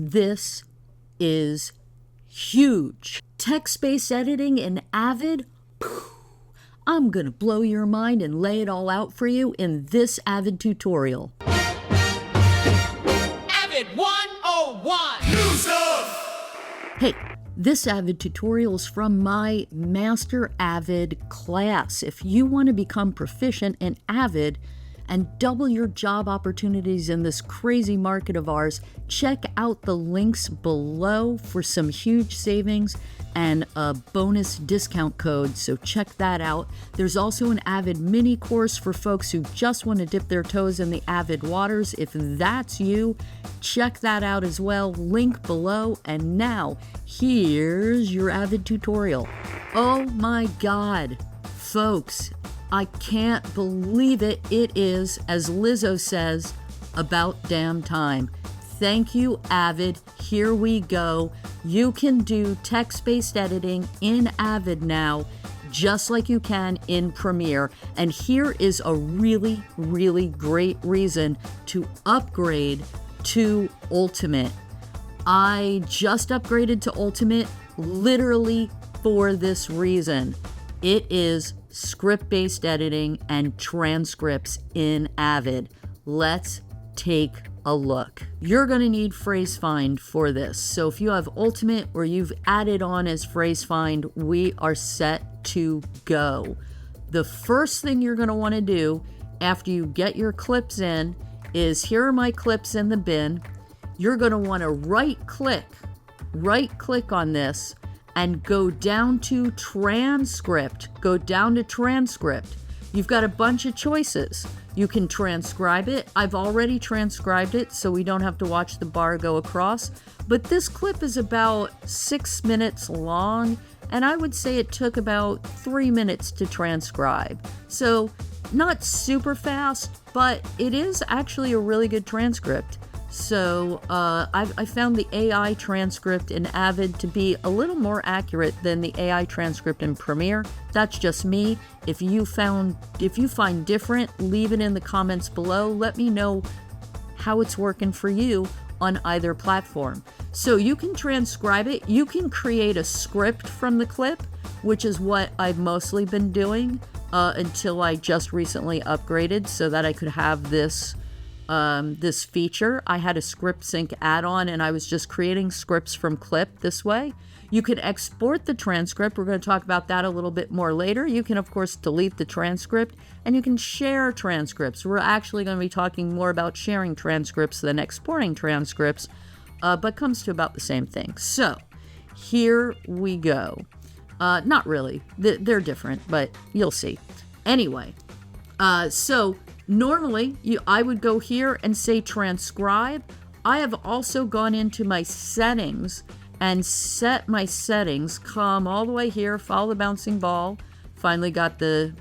This is huge. Text-based editing in Avid? I'm gonna blow your mind and lay it all out for you in this Avid tutorial. Avid 101! New stuff! Hey, this Avid tutorial is from my Master Avid class. If you want to become proficient in Avid and double your job opportunities in this crazy market of ours, check out the links below for some huge savings and a bonus discount code, so check that out. There's also an Avid mini course for folks who just want to dip their toes in the Avid waters. If that's you, check that out as well, link below. And now, here's your Avid tutorial. Oh my God, folks, I can't believe it. It is, as Lizzo says, about damn time. Thank you, Avid. Here we go. You can do text-based editing in Avid now, just like you can in Premiere. And here is a really, really great reason to upgrade to Ultimate. I just upgraded to Ultimate literally for this reason. It is script-based editing and transcripts in Avid. Let's take a look. You're going to need PhraseFind for this. So if you have Ultimate or you've added on as PhraseFind, we are set to go. The first thing you're going to want to do after you get your clips in is, here are my clips in the bin. You're going to want to right click on this and go down to Transcript. Go down to Transcript. You've got a bunch of choices. You can transcribe it. I've already transcribed it, so we don't have to watch the bar go across. But this clip is about 6 minutes long, and I would say it took about 3 minutes to transcribe. So not super fast, but it is actually a really good transcript. So I found the AI transcript in Avid to be a little more accurate than the AI transcript in Premiere. That's just me. If you find different, leave it in the comments below. Let me know how it's working for you on either platform. So you can transcribe it. You can create a script from the clip, which is what I've mostly been doing until I just recently upgraded so that I could have this feature. I had a script sync add-on and I was just creating scripts from clip this way. You can export the transcript. We're going to talk about that a little bit more later. You can, of course, delete the transcript and you can share transcripts. We're actually going to be talking more about sharing transcripts than exporting transcripts, but comes to about the same thing. So here we go. Not really. They're different, but you'll see. Anyway, so normally, I would go here and say transcribe. I have also gone into my settings and set my settings. Come all the way here, follow the bouncing ball. Finally got the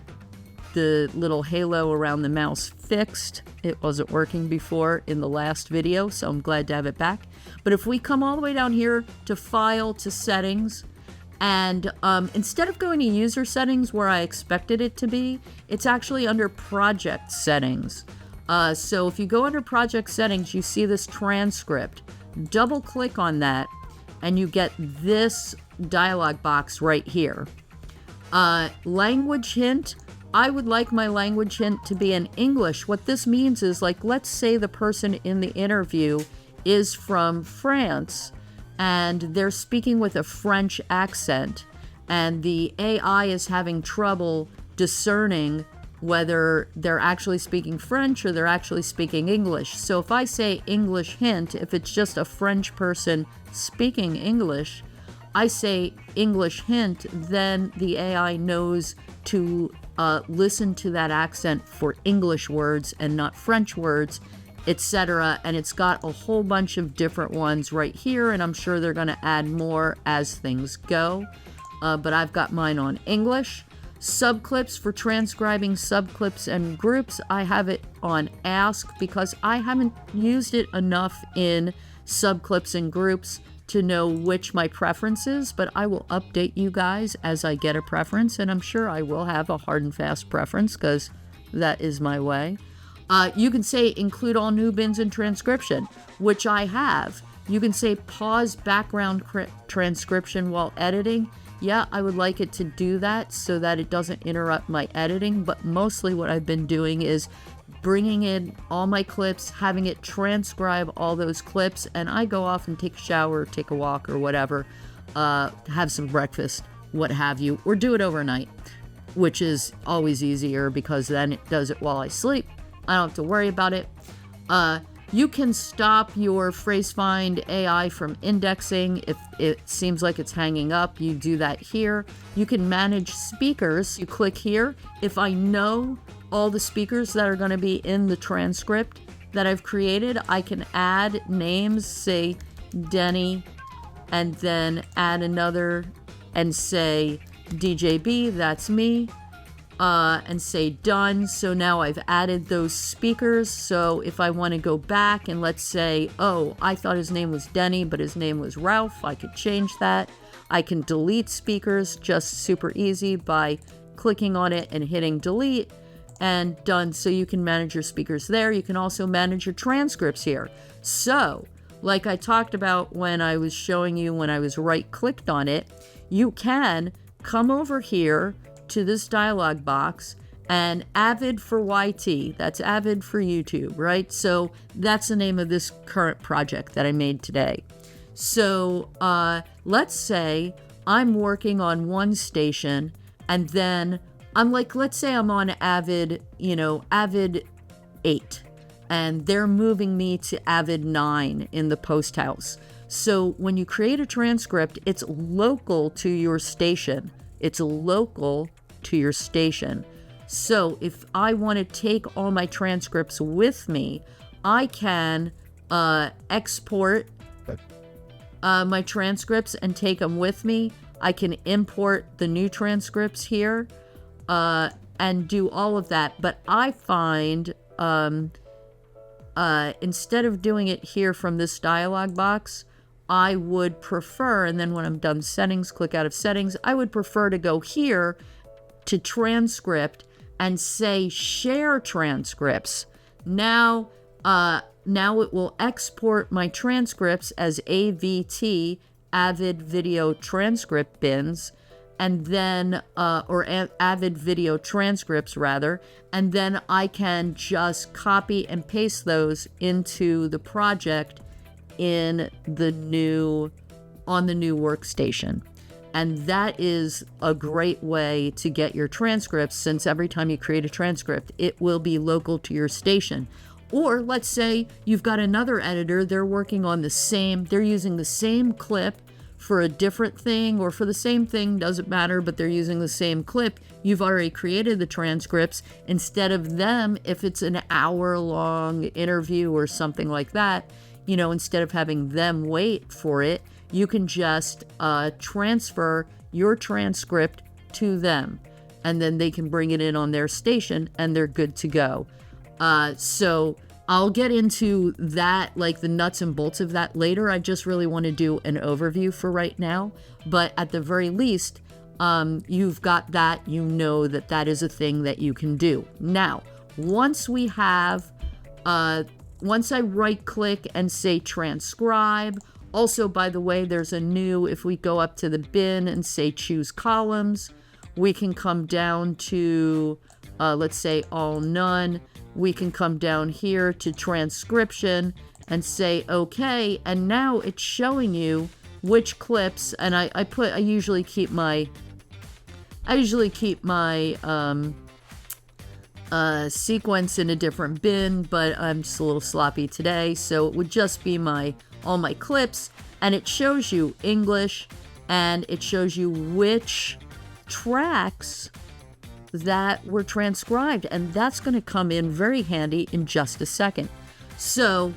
little halo around the mouse fixed. It wasn't working before in the last video, so I'm glad to have it back. But if we come all the way down here to File, to Settings, and instead of going to user settings where I expected it to be, it's actually under project settings. So if you go under project settings, you see this transcript. Double click on that and you get this dialog box right here. Language hint. I would like my language hint to be in English. What this means is, like, let's say the person in the interview is from France and they're speaking with a French accent, and the AI is having trouble discerning whether they're actually speaking French or they're actually speaking English. So if I say English hint, if it's just a French person speaking English, I say English hint, then the AI knows to listen to that accent for English words and not French words, etc. And it's got a whole bunch of different ones right here, and I'm sure they're going to add more as things go. But I've got mine on English. Subclips for transcribing subclips and groups. I have it on Ask because I haven't used it enough in subclips and groups to know which my preference is, but I will update you guys as I get a preference, and I'm sure I will have a hard and fast preference because that is my way. You can say include all new bins in transcription, which I have. You can say pause background transcription while editing. Yeah, I would like it to do that so that it doesn't interrupt my editing, but mostly what I've been doing is bringing in all my clips, having it transcribe all those clips, and I go off and take a shower, take a walk or whatever, have some breakfast, what have you, or do it overnight, which is always easier because then it does it while I sleep. I don't have to worry about it. You can stop your PhraseFind AI from indexing if it seems like it's hanging up. You do that here. You can manage speakers. You click here. If I know all the speakers that are going to be in the transcript that I've created, I can add names, say Denny, and then add another and say DJB, that's me. And say done. So now I've added those speakers. So if I want to go back and let's say, oh, I thought his name was Denny, but his name was Ralph, I could change that. I can delete speakers just super easy by clicking on it and hitting delete, and done. So you can manage your speakers there. You can also manage your transcripts here. So like I talked about when I was showing you when I was right clicked on it, you can come over here to this dialog box and Avid for YT, that's Avid for YouTube, right? So that's the name of this current project that I made today. So let's say I'm working on one station and then I'm like, let's say I'm on Avid, Avid 8, and they're moving me to Avid 9 in the post house. So when you create a transcript, it's local to your station. It's local to your station. So if I want to take all my transcripts with me, I can export my transcripts and take them with me. I can import the new transcripts here and do all of that. But I find instead of doing it here from this dialog box, I would prefer, and then when I'm done settings, click out of settings, I would prefer to go here to transcript and say share transcripts. Now it will export my transcripts as AVT, Avid Video Transcript bins, and then, Avid Video Transcripts rather, and then I can just copy and paste those into the project on the new workstation. And that is a great way to get your transcripts, since every time you create a transcript, it will be local to your station. Or let's say you've got another editor, they're working on they're using the same clip for a different thing, or for the same thing, doesn't matter, but they're using the same clip. You've already created the transcripts. Instead of them, if it's an hour-long interview or something like that, instead of having them wait for it, you can just transfer your transcript to them, and then they can bring it in on their station and they're good to go. So I'll get into that, like the nuts and bolts of that later. I just really want to do an overview for right now. But at the very least, you've got that, that is a thing that you can do. Now, once I right click and say transcribe, also, by the way, there's if we go up to the bin and say choose columns, we can come down to, let's say all none. We can come down here to transcription and say okay, and now it's showing you which clips, and I usually keep my sequence in a different bin, but I'm just a little sloppy today, so it would just be all my clips, and it shows you English, and it shows you which tracks that were transcribed, and that's going to come in very handy in just a second. So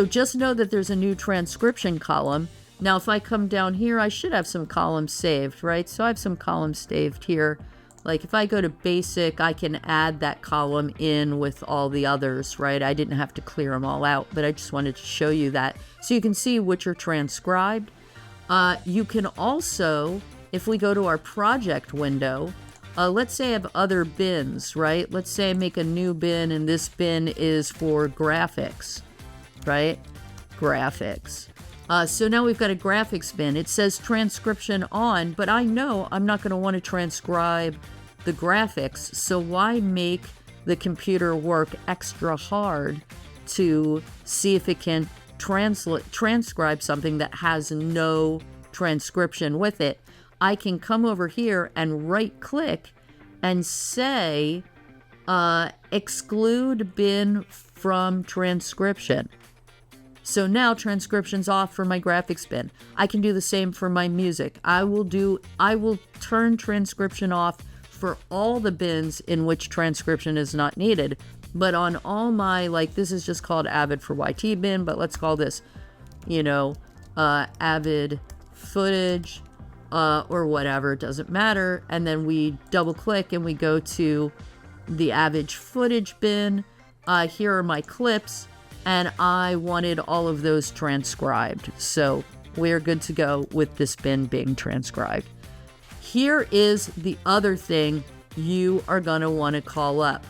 just know that there's a new transcription column. Now, if I come down here, I should have some columns saved, right? So I have some columns saved here. Like if I go to basic, I can add that column in with all the others, right? I didn't have to clear them all out, but I just wanted to show you that. So you can see which are transcribed. You can also, if we go to our project window, let's say I have other bins, right? Let's say I make a new bin, and this bin is for graphics, right? graphics. So now we've got a graphics bin. It says transcription on, but I know I'm not going to want to transcribe the graphics, so why make the computer work extra hard to see if it can transcribe something that has no transcription with it? I can come over here and right-click and say, exclude bin from transcription. So now transcription's off for my graphics bin. I can do the same for my music. I will turn transcription off for all the bins in which transcription is not needed. But on all my, like, this is just called Avid for YT bin, but let's call this, Avid footage, or whatever, it doesn't matter. And then we double click and we go to the Avid footage bin. Here are my clips. And I wanted all of those transcribed. So we're good to go with this bin being transcribed. Here is the other thing you are going to want to call up.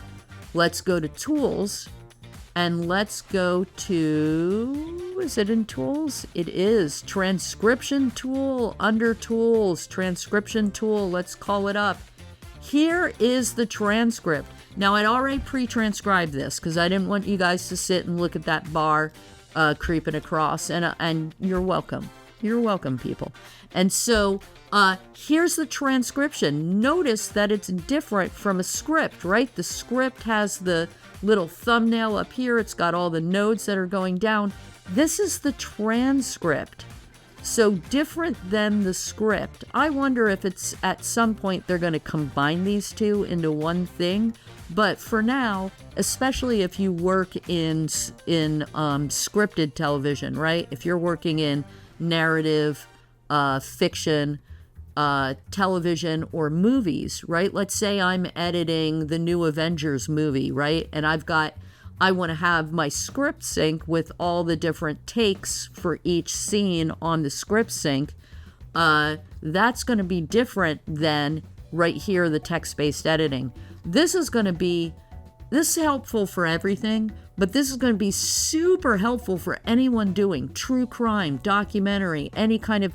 Let's go to Tools, and let's go to, is it in Tools? It is. Transcription Tool, under Tools, Transcription Tool. Let's call it up. Here is the transcript. Now, I'd already pre-transcribed this because I didn't want you guys to sit and look at that bar creeping across. And you're welcome. You're welcome, people. And so here's the transcription. Notice that it's different from a script, right? The script has the little thumbnail up here. It's got all the nodes that are going down. This is the transcript. So different than the script. I wonder if it's at some point they're going to combine these two into one thing. But for now, especially if you work in scripted television, right? If you're working in narrative, fiction, television, or movies, right? Let's say I'm editing the new Avengers movie, right? And I want to have my script sync with all the different takes for each scene on the script sync. That's going to be different than right here, the text-based editing. This is helpful for everything, but this is going to be super helpful for anyone doing true crime, documentary, any kind of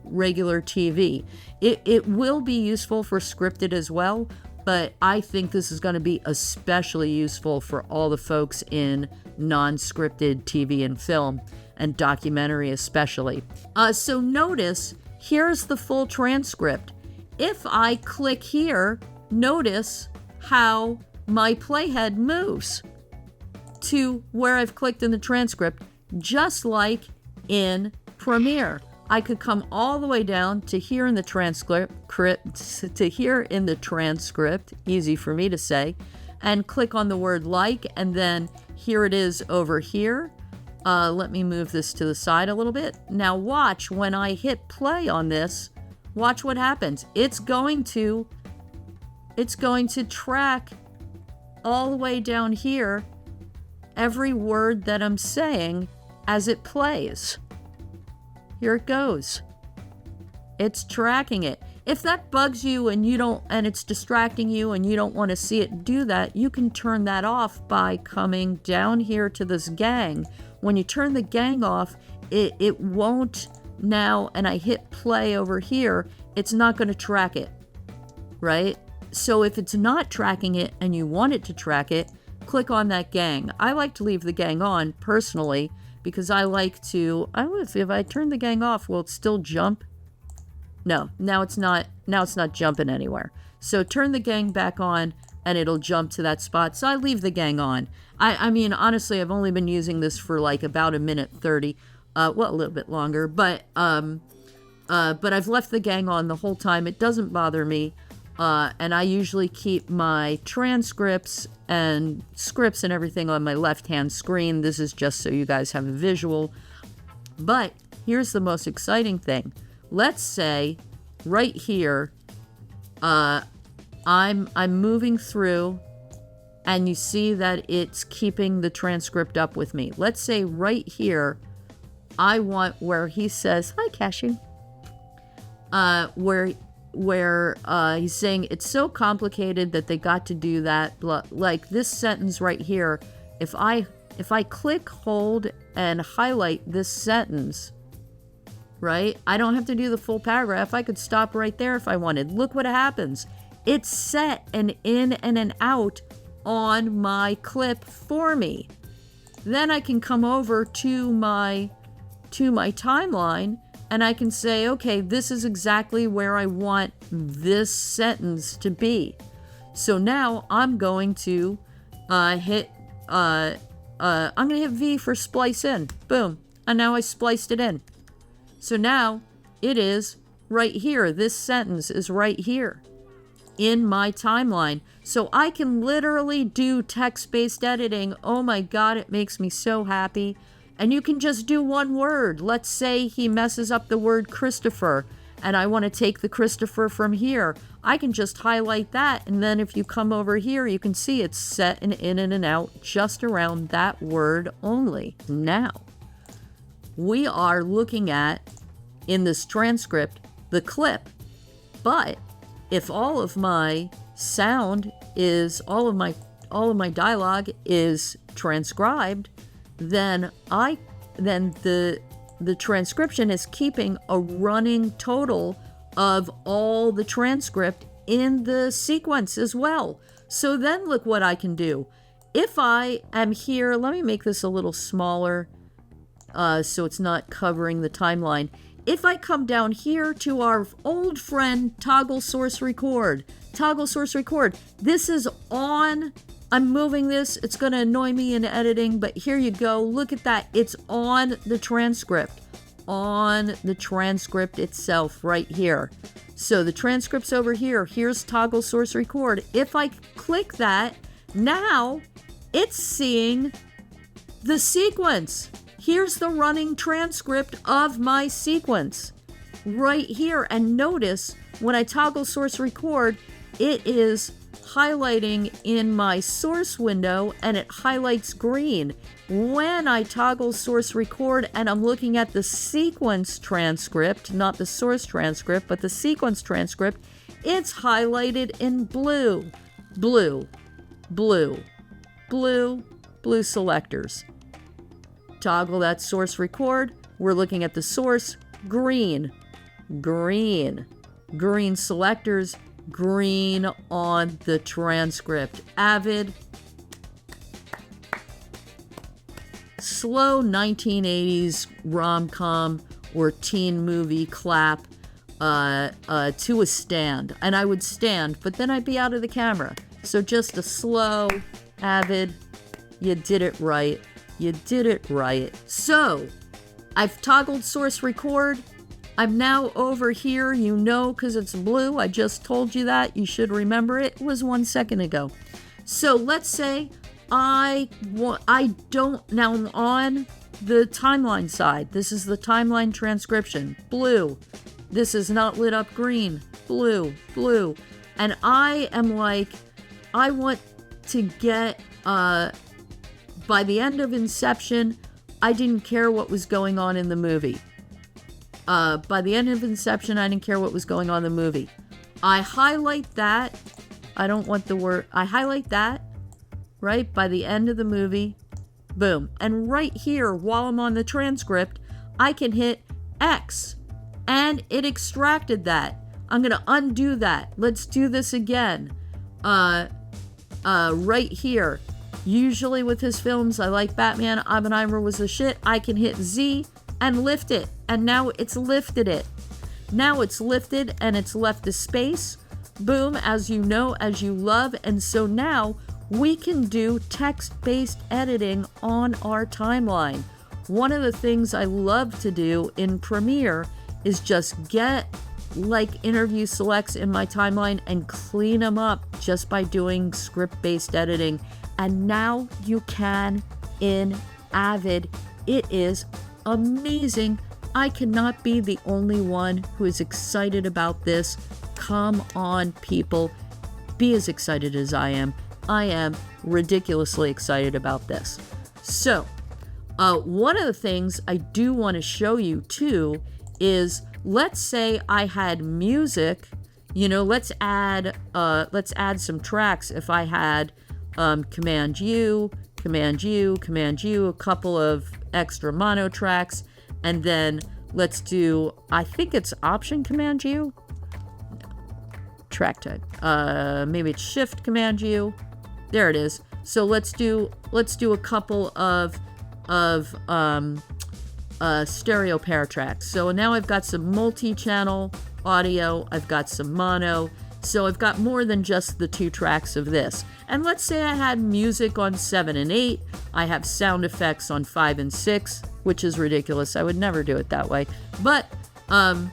regular TV. It will be useful for scripted as well, but I think this is going to be especially useful for all the folks in non-scripted TV and film, and documentary especially. So notice, here's the full transcript. If I click here, notice how my playhead moves to where I've clicked in the transcript, just like in Premiere. I could come all the way down to here in the transcript, easy for me to say, and click on the word like, and then here it is over here. Let me move this to the side a little bit. Now watch, when I hit play on this, watch what happens. It's going to track all the way down here every word that I'm saying as it plays. Here it goes. It's tracking it. If that bugs you and it's distracting you and you don't want to see it do that, you can turn that off by coming down here to this gang. When you turn the gang off, it won't now, and I hit play over here, it's not going to track it, right? So if it's not tracking it and you want it to track it, click on that gang. I like to leave the gang on personally because I like to, if I turn the gang off, will it still jump? No, now it's not jumping anywhere. So turn the gang back on and it'll jump to that spot. So I leave the gang on. I mean, honestly, I've only been using this for like about 1:30, a little bit longer, but I've left the gang on the whole time. It doesn't bother me. And I usually keep my transcripts and scripts and everything on my left-hand screen. This is just so you guys have a visual. But here's the most exciting thing. Let's say right here, I'm moving through, and you see that it's keeping the transcript up with me. Let's say right here, I want where he says, "Hi, Cashew," where he's saying it's so complicated that they got to do that. Like this sentence right here, if I if I click, hold, and highlight this sentence, right? I don't have to do the full paragraph. I could stop right there if I wanted. Look what happens. It's set an in and an out on my clip for me. Then I can come over to my timeline and I can say, okay, this is exactly where I want this sentence to be. So now I'm going to hit V for splice in. Boom. And now I spliced it in. So now it is right here. This sentence is right here in my timeline. So I can literally do text-based editing. Oh my God, it makes me so happy. And you can just do one word. Let's say he messes up the word Christopher, and I want to take the Christopher from here. I can just highlight that, and then if you come over here, you can see it's set an in and an out just around that word only. Now, we are looking at, in this transcript, the clip. But if all of my sound is, all of my dialogue is transcribed, then the transcription is keeping a running total of all the transcript in the sequence as well. So then look what I can do. If I am here, let me make this a little smaller so it's not covering the timeline. If I come down here to our old friend toggle source record, this is on. I'm moving this. It's going to annoy me in editing, but here you go. Look at that. It's on the transcript. On the transcript itself right here. So the transcript's over here. Here's toggle source record. If I click that, now it's seeing the sequence. Here's the running transcript of my sequence right here. And notice when I toggle source record, it is highlighting in my source window and it highlights green. When I toggle source record and I'm looking at the sequence transcript, not the source transcript, but the sequence transcript, it's highlighted in blue. Blue selectors. Toggle that source record. We're looking at the source, green selectors, green on the transcript. Avid, slow 1980s rom-com or teen movie clap to a stand. And I would stand, but then I'd be out of the camera. So just a slow, Avid, you did it right. You did it right. So I've toggled source record. I'm now over here, you know, because it's blue. I just told you that. You should remember it. It was 1 second ago. So let's say now I'm on the timeline side. This is the timeline transcription. Blue. This is not lit up green. Blue. And I am like, I want to get, by the end of Inception, I didn't care what was going on in the movie. By the end of Inception, I didn't care what was going on in the movie. I highlight that. I don't want the word. I highlight that, right? By the end of the movie, boom. And right here, while I'm on the transcript, I can hit X. And it extracted that. I'm going to undo that. Let's do this again. Right here. Usually with his films, I like Batman. Oppenheimer was the shit. I can hit Z and lift it. And now it's lifted it. Now it's lifted and it's left a space. Boom, as you know, as you love. And so now we can do text-based editing on our timeline. One of the things I love to do in Premiere is just get like interview selects in my timeline and clean them up just by doing script-based editing. And now you can in Avid. It is amazing. I cannot be the only one who is excited about this. Come on, people. Be as excited as I am. I am ridiculously excited about this. So, one of the things I do want to show you too is, let's say I had music. You know, let's add some tracks. If I had Command U, Command U, a couple of extra mono tracks, and then let's do, I think it's Option Command U, track type. Maybe it's Shift Command U. There it is. So let's do a couple of stereo pair tracks. So now I've got some multi-channel audio. I've got some mono. So I've got more than just the 2 tracks of this. And let's say I had music on 7 and 8. I have sound effects on 5 and 6, which is ridiculous. I would never do it that way. But, and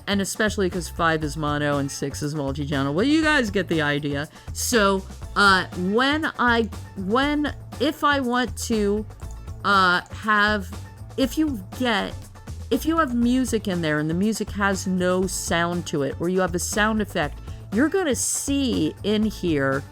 especially because 5 is mono and 6 is multi-channel. Well, you guys get the idea. So, if I want to, if you have music in there and the music has no sound to it, or you have a sound effect, you're going to see in here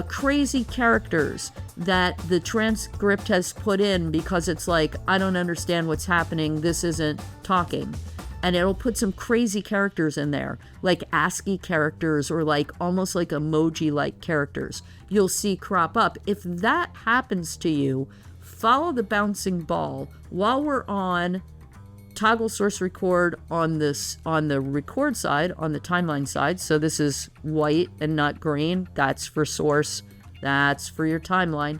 crazy characters that the transcript has put in because it's like, I don't understand what's happening. This isn't talking. And it'll put some crazy characters in there, like ASCII characters or like almost like emoji-like characters. You'll see crop up. If that happens to you, follow the bouncing ball while we're on toggle source record on the record side, on the timeline side. So this is white and not green. That's for source. That's for your timeline.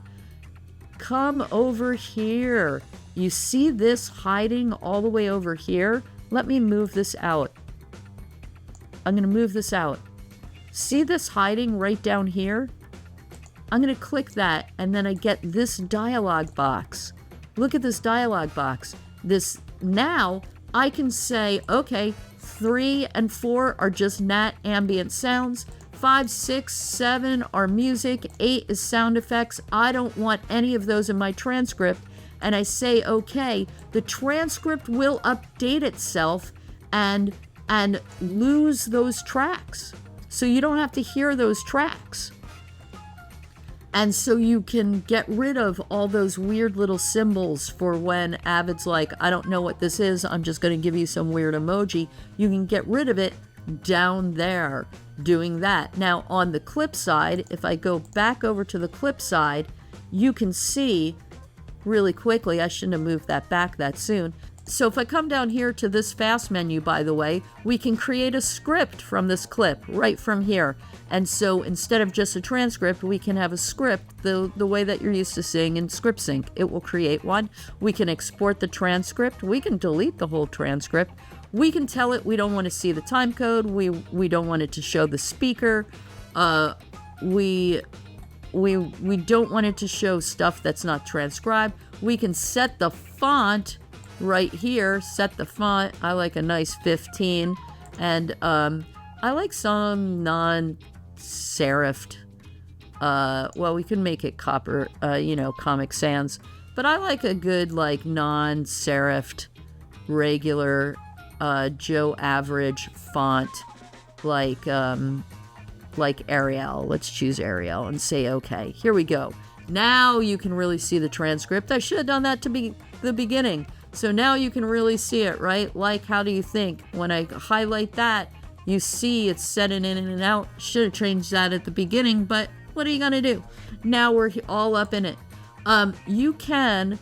Come over here. You see this hiding all the way over here? Let me move this out. I'm going to move this out. See this hiding right down here? I'm going to click that, and then I get this dialog box. Look at this dialog box. Now I can say, okay, 3 and 4 are just nat ambient sounds. 5, 6, 7 are music. 8 is sound effects. I don't want any of those in my transcript. And I say, okay, the transcript will update itself and lose those tracks. So you don't have to hear those tracks. And so you can get rid of all those weird little symbols for when Avid's like, I don't know what this is, I'm just going to give you some weird emoji. You can get rid of it down there doing that. Now on the clip side, if I go back over to the clip side, you can see really quickly, I shouldn't have moved that back that soon. So if I come down here to this fast menu, by the way, we can create a script from this clip right from here. And so instead of just a transcript, we can have a script the way that you're used to seeing in ScriptSync. It will create one. We can export the transcript. We can delete the whole transcript. We can tell it we don't want to see the time code. We don't want it to show the speaker. We don't want it to show stuff that's not transcribed. We can set the font right here. Set the font. I like a nice 15. And I like some non-serifed. Well, we can make it copper, Comic Sans. But I like a good, like, non-serifed, regular, Joe Average font, like Arial. Let's choose Arial and say okay. Here we go. Now you can really see the transcript. I should have done that to be the beginning. So now you can really see it, right? Like, how do you think? When I highlight that, you see it's set in and out. Should have changed that at the beginning, but what are you going to do? Now we're all up in it. You can,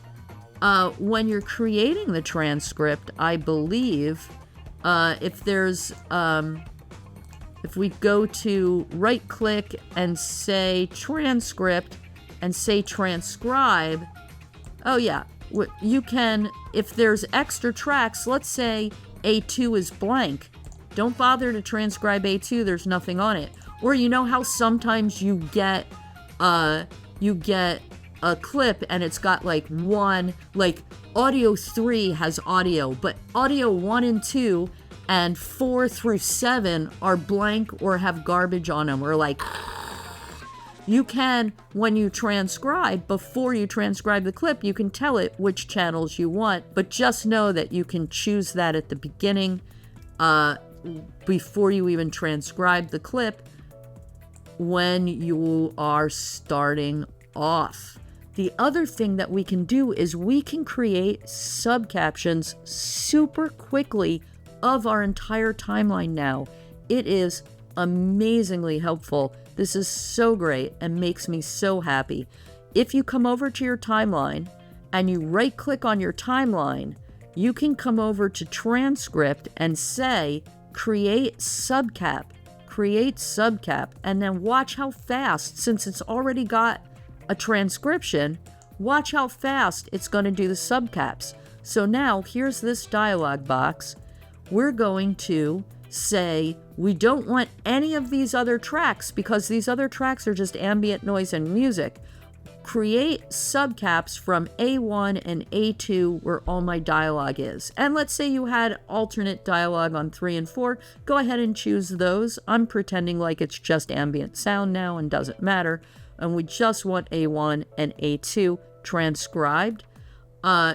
when you're creating the transcript, I believe, if we go to right click and say transcript and say transcribe, oh yeah, you can, if there's extra tracks, let's say A2 is blank, don't bother to transcribe A2, there's nothing on it. Or you know how sometimes you get a clip and it's got like one, like audio 3 has audio, but audio 1 and 2 and 4 through 7 are blank or have garbage on them, or like, you can, when you transcribe, before you transcribe the clip, you can tell it which channels you want, but just know that you can choose that at the beginning, before you even transcribe the clip, when you are starting off. The other thing that we can do is we can create subcaptions super quickly of our entire timeline now. It is amazingly helpful. This is so great and makes me so happy. If you come over to your timeline and you right-click on your timeline, you can come over to Transcript and say, create subcap, and then watch how fast, since it's already got a transcription, watch how fast it's going to do the subcaps. So now here's this dialog box. We're going to say we don't want any of these other tracks because these other tracks are just ambient noise and music. Create subcaps from A1 and A2 where all my dialogue is. And let's say you had alternate dialogue on 3 and 4. Go ahead and choose those. I'm pretending like it's just ambient sound now and doesn't matter. And we just want A1 and A2 transcribed.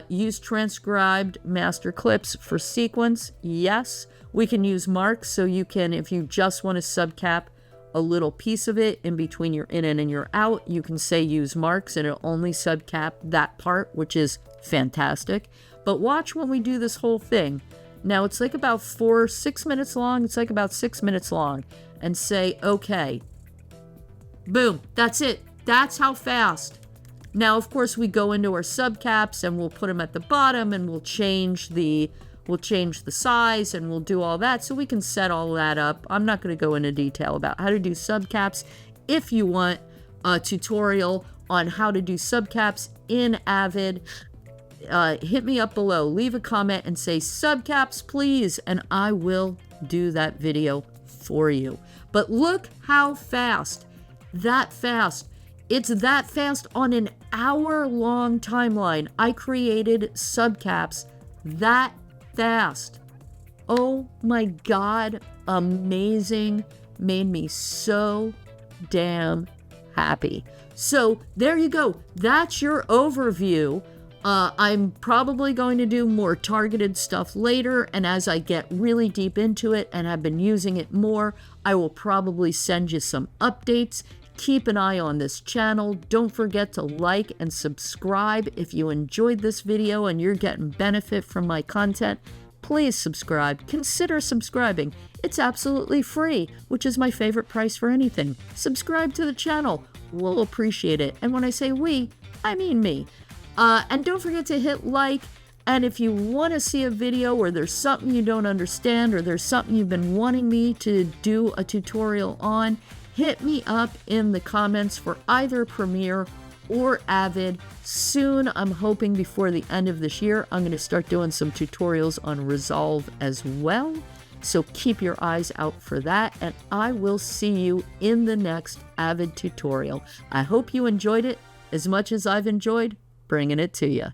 Use transcribed master clips for sequence. Yes. We can use marks, so you can, if you just want to subcap a little piece of it in between your in and your out, you can say use marks and it'll only subcap that part, which is fantastic. But watch when we do this whole thing. Now it's like about 6 minutes long. It's like about 6 minutes long. And say, okay. Boom. That's it. That's how fast. Now, of course, we go into our subcaps and we'll put them at the bottom and we'll change the size and we'll do all that, so we can set all that up. I'm not going to go into detail about how to do subcaps. If you want a tutorial on how to do subcaps in Avid, hit me up below. Leave a comment and say subcaps, please, and I will do that video for you. But look how fast, that fast. It's that fast on an hour-long timeline. I created subcaps that fast. Oh my God, amazing. Made me so damn happy. So there you go. That's your overview. I'm probably going to do more targeted stuff later, and as I get really deep into it and I've been using it more, I will probably send you some updates. Keep an eye on this channel. Don't forget to like and subscribe. If you enjoyed this video and you're getting benefit from my content, please subscribe. Consider subscribing. It's absolutely free, which is my favorite price for anything. Subscribe to the channel. We'll appreciate it. And when I say we, I mean me. And don't forget to hit like. And if you want to see a video where there's something you don't understand or there's something you've been wanting me to do a tutorial on, hit me up in the comments for either Premiere or Avid. Soon, I'm hoping before the end of this year, I'm going to start doing some tutorials on Resolve as well. So keep your eyes out for that, and I will see you in the next Avid tutorial. I hope you enjoyed it as much as I've enjoyed bringing it to you.